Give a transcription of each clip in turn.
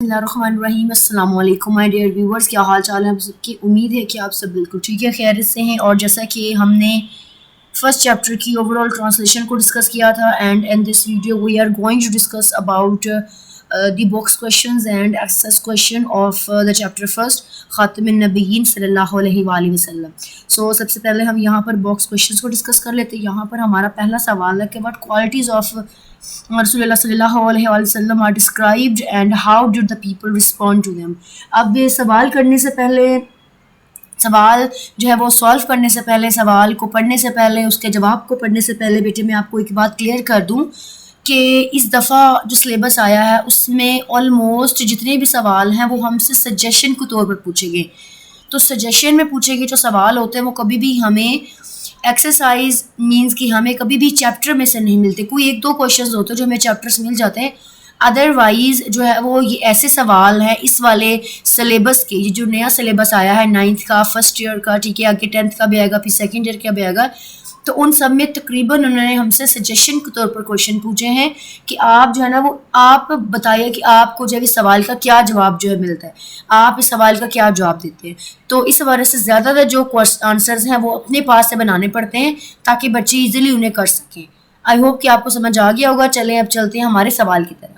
بسم اللہ الرحمن الرحیم۔ السلام علیکم مائی ڈیئر ویورز، کیا حال چال ہے آپ سب کی؟ امید ہے کہ آپ سب بالکل ٹھیک ہے، خیریت سے ہیں۔ اور جیسا کہ ہم نے فرسٹ چیپٹر کی اوور آل ٹرانسلیشن کو ڈسکس کیا تھا، and in this video we are going to discuss about the box questions and exercise question of the chapter first خاتم النبیین صلی اللہ علیہ وآلہ وسلم۔ سو سب سے پہلے ہم یہاں پر باکس کویشچنز کو ڈسکس کر لیتے ہیں۔ یہاں پر ہمارا پہلا سوال ہے کہ واٹ کوالٹیز آف رسول اللہ صلی اللہ علیہ وآلہ وسلم are described and how did the people respond to them۔ اب سوال کرنے سے پہلے، سوال جو ہے وہ سالو کرنے سے پہلے، سوال کو پڑھنے سے پہلے، اس کے جواب کو پڑھنے سے پہلے بیٹے میں آپ کو ایک بات کلیئر کر دوں کہ اس دفعہ جو سلیبس آیا ہے اس میں آلموسٹ جتنے بھی سوال ہیں وہ ہم سے سجیشن کے طور پر پوچھے گئے۔ تو سجیشن میں پوچھے گئے جو سوال ہوتے ہیں وہ کبھی بھی ہمیں ایکسرسائز مینس کہ ہمیں کبھی بھی چیپٹر میں سے نہیں ملتے۔ کوئی ایک دو کویشچنز ہوتے ہیں جو ہمیں چیپٹرز مل جاتے ہیں، ادروائز جو ہے وہ یہ ایسے سوال ہیں اس والے سلیبس کے، یہ جو نیا سلیبس آیا ہے 9th کا، فرسٹ ایئر کا، ٹھیک ہے، آگے 10th کا بھی آئے گا، پھر سیکنڈ ایئر کا بھی آئے گا، تو ان سب میں تقریباً انہوں نے ہم سے سجیشن کے طور پر کویشچن پوچھے ہیں کہ آپ جو ہے نا وہ آپ بتائیے کہ آپ کو جو ہے اس سوال کا کیا جواب جو ہے ملتا ہے، آپ اس سوال کا کیا جواب دیتے ہیں۔ تو اس حوالے سے زیادہ تر جو آنسرز ہیں وہ اپنے پاس سے بنانے پڑتے ہیں تاکہ بچے ایزیلی انہیں کر سکیں۔ آئی ہوپ کہ آپ کو سمجھ آ گیا ہوگا۔ چلیں اب چلتے ہیں ہمارے سوال کی طرف۔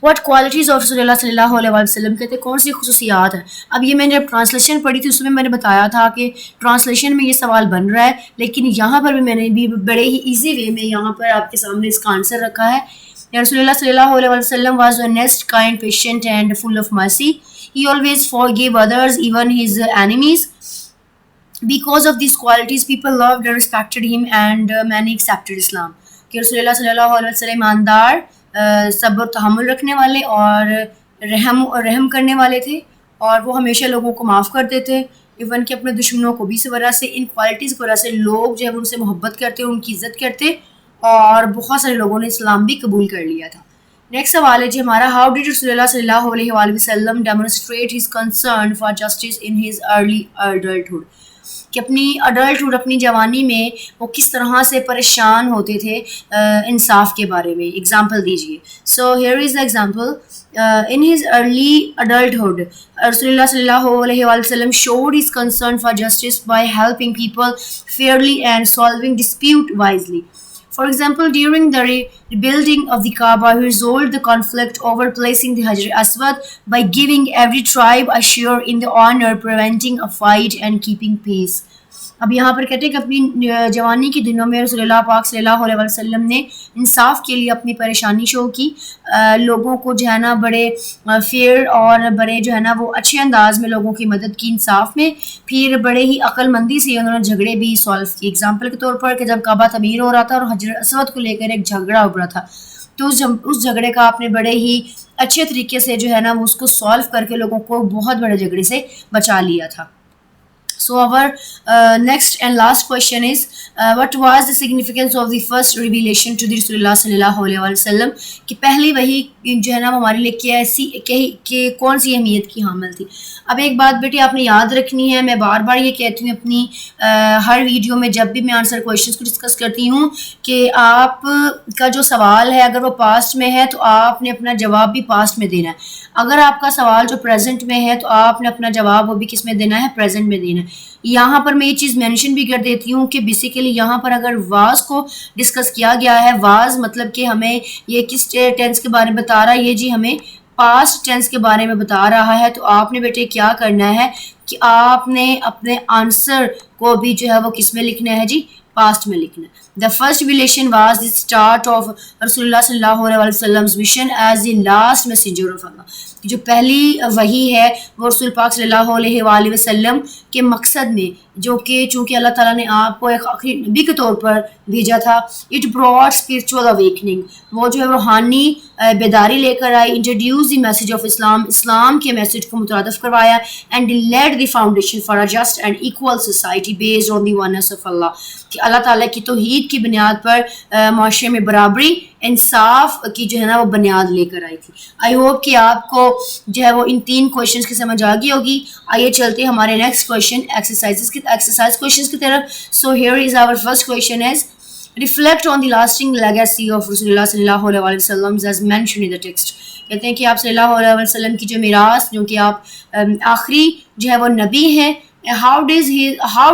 واٹ کوالٹیز آف رسول اللہ صلی اللہ علیہ وسلم کہتے ہیں کون سی خصوصیات ہیں؟ اب یہ میں نے جب ٹرانسلیشن پڑھی تھی اس میں نے بتایا تھا کہ ٹرانسلیشن میں یہ سوال بن رہا ہے، لیکن یہاں پر بھی میں نے بھی بڑے ہی ایزی وے میں یہاں پر آپ کے سامنے اس کا آنسر رکھا ہے۔ یا رسول اللہ صلی اللہ علیہ وسلم was honest, kind, patient and full of mercy. He always forgave others, even his enemies. Because of these qualities, people loved and respected him and many accepted Islam. کہ رسول اللہ صلی اللہ علیہ وسلم ایماندار، صبر و تحمل رکھنے والے اور رحم کرنے والے تھے، اور وہ ہمیشہ لوگوں کو معاف کرتے تھے، ایون کہ اپنے دشمنوں کو بھی۔ اس وجہ سے ان کوالٹیز کی وجہ سے لوگ جو ہے ان سے محبت کرتے، ان کی عزت کرتے، اور بہت سارے لوگوں نے اسلام بھی قبول کر لیا تھا۔ نیکسٹ سوال ہے جی ہمارا، ہاؤ ڈیڈ رسول اللہ صلی اللہ علیہ وآلہ وسلم demonstrate his concern for justice in his early adulthood, کہ اپنی اڈلٹہڈ، اپنی جوانی میں وہ کس طرح سے پریشان ہوتے تھے انصاف کے بارے میں۔ ایگزامپل دیجیے۔ سو here is the example. in his early adulthood, Rasulullah sallallahu alaihi wasallam showed his concern for justice by helping people fairly and solving dispute wisely. For example, during the rebuilding of the Kaaba, he resolved the conflict over placing the Hajar Aswad by giving every tribe a share in the honor, preventing a fight and keeping peace. اب یہاں پر کہتے ہیں کہ اپنی جوانی کے دنوں میں رسول اللہ پاک صلی اللہ علیہ وسلم نے انصاف کے لیے اپنی پریشانی شو کی، لوگوں کو جو ہے نا بڑے فیئر اور بڑے جو ہے نا وہ اچھے انداز میں لوگوں کی مدد کی انصاف میں، پھر بڑے ہی عقل مندی سے انہوں نے جھگڑے بھی سالو کیے۔ ایگزامپل کے طور پر کہ جب کعبہ تعمیر ہو رہا تھا اور حجر اسود کو لے کر ایک جھگڑا ابھرا تھا، تو اس جھگڑے کا آپ نے بڑے ہی اچھے طریقے سے جو ہے نا وہ اس کو سالو کر کے لوگوں کو بہت بڑے جھگڑے سے بچا لیا تھا۔ So our next and last question is, what was the significance of the first revelation to the Rasulullah صلی اللہ علیہ وسلم، کہ پہلی وحی جو ہے نا ہمارے لیے کیا ایسی کہ کون سی اہمیت کی حامل تھی؟ اب ایک بات بیٹی آپ نے یاد رکھنی ہے، میں بار بار یہ کہتی ہوں اپنی ہر ویڈیو میں جب بھی میں آنسر کویشچنس کو ڈسکس کرتی ہوں کہ آپ کا جو سوال ہے اگر وہ پاسٹ میں ہے تو آپ نے اپنا جواب بھی پاسٹ میں دینا ہے، اگر آپ کا سوال جو پریزنٹ میں ہے تو آپ نے اپنا جواب وہ بھی کس میں دینا ہے؟ پریزنٹ میں دینا ہے۔ یہاں پر میں یہ چیز مینشن بھی کر دیتی ہوں کہ بیسیکلی یہاں پر اگر واز کو ڈسکس کیا گیا ہے، واز مطلب کہ ہمیں یہ کس ٹینس کے بارے میں بتا رہا ہے، یہ جی ہمیں پاسٹ ٹینس کے بارے میں بتا رہا ہے، تو آپ نے بیٹے کیا کرنا ہے کہ آپ نے اپنے آنسر کو بھی جو ہے وہ کس میں لکھنا ہے جی؟ پاسٹ میں لکھنا ہے۔ The first revelation was the start of Rasulullah صلی اللہ علیہ وسلم's mission as the last messenger of Allah. جو پہلی وحی ہے وہ رسول پاک صلی اللہ علیہ وآلہ وسلم کے مقصد میں، جو کہ چونکہ اللہ تعالیٰ نے آپ کو ایک آخری نبی کے طور پر بھیجا تھا، it brought spiritual awakening، وہ جو ہے روحانی بیداری لے کر آئی، introduce the message of Islam، اسلام کے میسج کو مترادف کروایا، and laid the foundation for a just and equal society based on the oneness of Allah، کہ اللہ تعالیٰ کی توحید کی بنیاد پر معاشرے میں برابری، انصاف کی جو ہے نا وہ بنیاد لے کر آئی تھی۔ آئی ہوپ کہ آپ کو جو ہے وہ ان 3 کویشچنس کی سمجھ آ گئی ہوگی۔ آئیے چلتے ہیں ہمارے نیکسٹ کویشچن ایکسرسائز کویشچنس کی طرف۔ So here is our first question is reflect on the lasting legacy of Rasulullah sallallahu alaihi wasallam as mentioned in the text. کہتے ہیں کہ آپ صلی اللہ علیہ وسلم کی جو میراث جو کہ آپ آخری جو ہے وہ نبی ہیں, how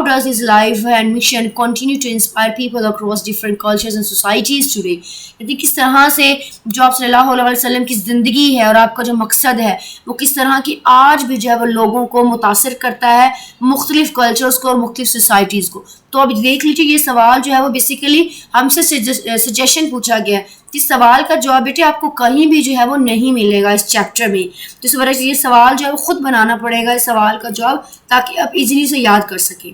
does his life and mission continue to inspire people across different cultures and societies today. کہتے ہیں کس طرح سے جو آپ صلی اللہ علیہ وسلم کی زندگی ہے اور آپ کا جو مقصد ہے وہ کس طرح کی آج بھی جو ہے وہ لوگوں کو متاثر کرتا ہے, مختلف کلچرز کو اور مختلف سوسائٹیز کو. تو اب دیکھ لیجیے یہ سوال جو ہے وہ بیسیکلی ہم سے سجیشن پوچھا گیا ہے. اس سوال کا جواب بیٹے آپ کو کہیں بھی جو ہے وہ نہیں ملے گا اس چیپٹر میں, تو اس وجہ سے یہ سوال جو ہے وہ خود بنانا پڑے گا اس سوال کا جواب تاکہ آپ ایزیلی سے یاد کر سکیں.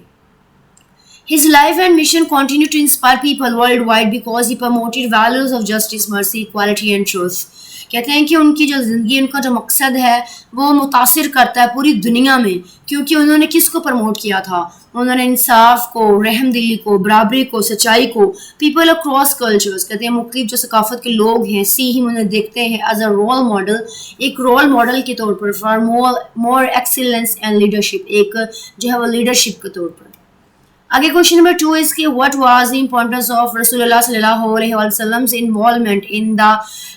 His life and mission continue to inspire people worldwide because he promoted values of justice, mercy, equality and truth. کہتے ہیں کہ ان کی جو زندگی, ان کا جو مقصد ہے وہ متاثر کرتا ہے پوری دنیا میں, کیونکہ انہوں نے کس کو پروموٹ کیا تھا؟ انہوں نے انصاف کو, رحم دلی کو, برابری کو, سچائی کو. پیپل اکراس کلچرز, کہتے ہیں مختلف جو ثقافت کے لوگ ہیں, سی ہم انہیں دیکھتے ہیں ایز اے رول ماڈل, ایک رول ماڈل کے طور پر, for more excellence and leadership, ایک جو ہے وہ لیڈرشپ کے طور پر. آگے کوشچن نمبر 2 is کہ what was the importance of رسول اللہ صلی اللہ علیہ وسلم's involvement in the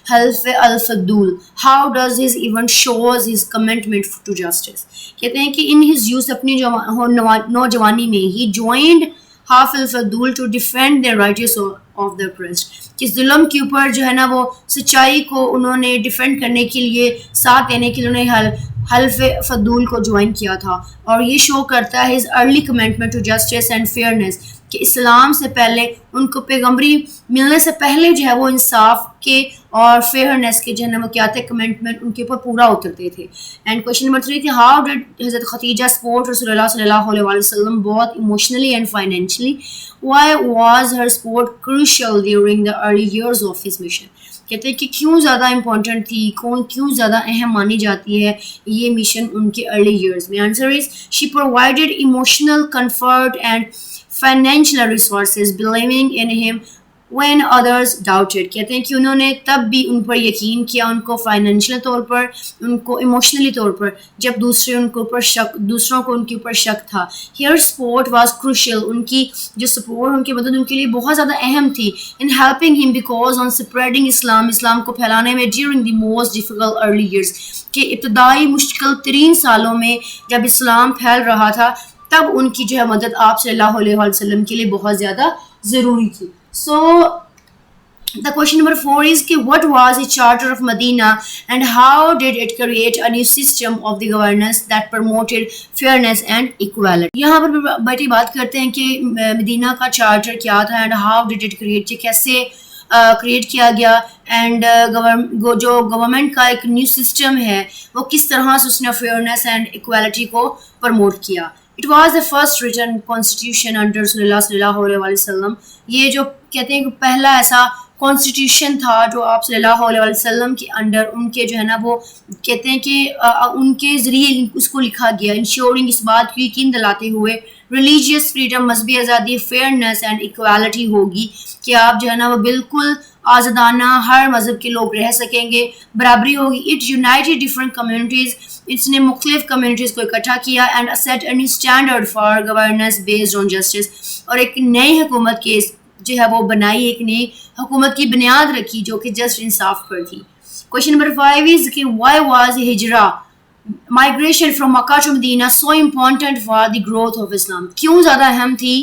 حلف الفضول. How does his event shows his commitment to justice. کہتے ہیں کہ in his youth, اپنی نوجوانی میں, he joined حلف الفضول to defend the rights of the oppressed. کہ ظلم کے اوپر جو ہے نا وہ سچائی کو انہوں نے ڈیفینڈ کرنے کے لیے, ساتھ دینے کے لیے انہوں نے حلف فضول کو جوائن کیا تھا. اور یہ شو کرتا ہے his early commitment to justice and fairness, کہ اسلام سے پہلے ان کو پیغمبری ملنے سے پہلے جو ہے وہ انصاف کے اور فیئرنیس کے جو ہے نا وہ کیا تھے کمٹمنٹ ان کے اوپر پورا اترتے تھے. اینڈ کوشچن نمبر 3 کہ ہاؤ ڈیڈ حضرت خدیجہ سپورٹ رسول اللہ صلی اللہ علیہ وسلم بہت emotionally and financially. Y was Hare support crucial during the early years of his mission. کہتے ہیں کہ کیوں زیادہ امپورٹنٹ تھی, کیوں زیادہ اہم مانی جاتی ہے یہ مشن ان کے ارلی ایئرز میں. Answer is she provided emotional comfort and financial resources believing in him when others doubted. کہتے ہیں کہ انہوں نے تب بھی ان پر یقین کیا, ان کو فائنینشیل طور پر, ان کو ایموشنلی طور پر, جب دوسروں کو ان کے اوپر شک تھا. Her support was crucial. ان کی جو سپورٹ, ان کی مدد ان کے لیے بہت زیادہ اہم تھی. In helping him because on spreading اسلام کو پھیلانے میں during the most difficult early years, کہ ابتدائی مشکل ترین سالوں میں جب اسلام پھیل رہا تھا تب ان کی جو ہے مدد آپ صلی اللہ علیہ وسلم کے لیے بہت زیادہ ضروری تھی. So the question number 4 is کہ what was the charter of Medina and how did it create a new system of the governance that promoted fairness and equality. یہاں پر بیٹی بات کرتے ہیں کہ مدینہ کا چارٹر کیا تھا and how did it create, کیسے کریٹ کیا گیا, اینڈ جو گورنمنٹ کا ایک نیو سسٹم ہے وہ کس طرح سے اس نے فیئرنیس اینڈ ایکوالٹی کو پروموٹ کیا. It was the first written constitution under صلی اللہ علیہ وسلم. یہ جو کہتے ہیں کہ پہلا ایسا کانسٹیٹیوشن تھا جو آپ صلی اللہ علیہ وسلم کے انڈر ان کے جو ہے نا وہ کہتے ہیں کہ ان کے ذریعے اس کو لکھا گیا. انشورنگ, اس بات کی یقین دلاتے ہوئے ریلیجیس فریڈم, مذہبی آزادی, فیئرنیس اینڈ ایکوالٹی ہوگی, کہ آپ جو ہے نا وہ بالکل آزادانہ ہر مذہب کے لوگ رہ سکیں گے, برابری ہوگی. اٹ یونائٹیڈ ڈفرنٹ کمیونٹیز, اس نے مختلف کمیونٹیز کو اکٹھا کیا. And set a new standard for governance based on justice, اور ایک نئی حکومت کے جو ہے وہ بنائی, ایک نئی حکومت کی بنیاد رکھی جو کہ جسٹ انصاف پر تھی. کوشچن نمبر 5 از کہ وائی واز ہجرا migration from Makkah to Medina so important for the growth of Islam. کیوں زیادہ اہم تھی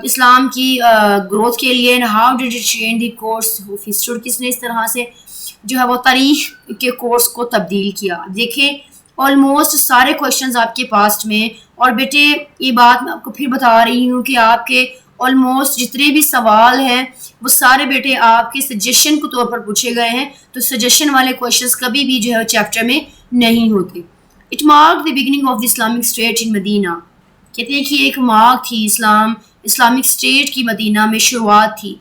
اسلام کی گروتھ کے لیے. how did it change the course of history, کس نے اس طرح سے جو ہے وہ تاریخ کے کورس کو تبدیل کیا. دیکھیں آلموسٹ سارے کویشچنز آپ کے پاسٹ میں, اور بیٹے یہ بات میں آپ کو پھر بتا رہی ہوں کہ آپ کے آلموسٹ جتنے بھی سوال ہیں وہ سارے بیٹے آپ کے سجیشن کے طور پر پوچھے گئے ہیں, تو سجیشن والے کویشچنز کبھی بھی جو ہے چیپٹر میں نہیں ہوتے. It mark the beginning of the Islamic state in Medina. کہتے ہیں کہ ایک مارک تھی اسلامک اسٹیٹ کی مدینہ میں شروعات تھی.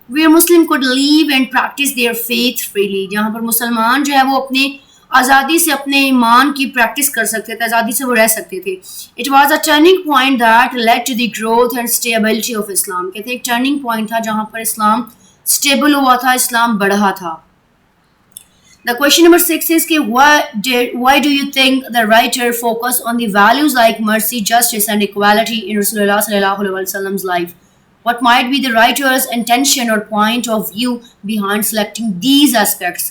Where Muslim could live and practice their faith freely, جہاں پر مسلمان جو ہے وہ اپنے آزادی سے اپنے ایمان کی پریکٹس کر سکتے تھے, آزادی سے وہ رہ سکتے تھے. It was a turning point that lead to the growth and stability of Islam. کہتے ہیں ایک ٹرننگ پوائنٹ تھا جہاں پر اسلام اسٹیبل ہوا تھا, اسلام بڑھا تھا. The question number 6 is why do you think the writer focused on the values like mercy, justice and equality in Rasulullah sallallahu alaihi wasallam's life? what might be the writer's intention or point of view behind selecting these aspects.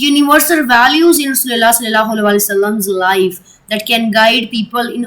universal values in Rasulullah sallallahu alaihi wasallam's life that can guide people in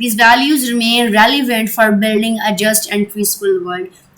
These values remain relevant for building a just and peaceful world.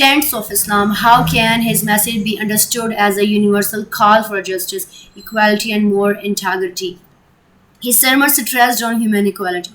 tenets of Islam. How can his message be understood as a universal call for justice, equality and more integrity? His sermon stressed on human equality.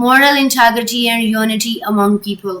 moral integrity and unity among people.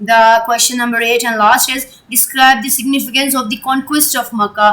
The question number 8 and last is describe the significance of the conquest of Makkah.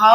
how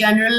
general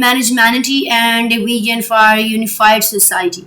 managementy and vision for unified society.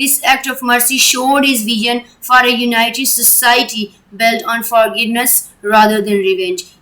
This act of mercy showed his vision for a united society built on forgiveness rather than revenge.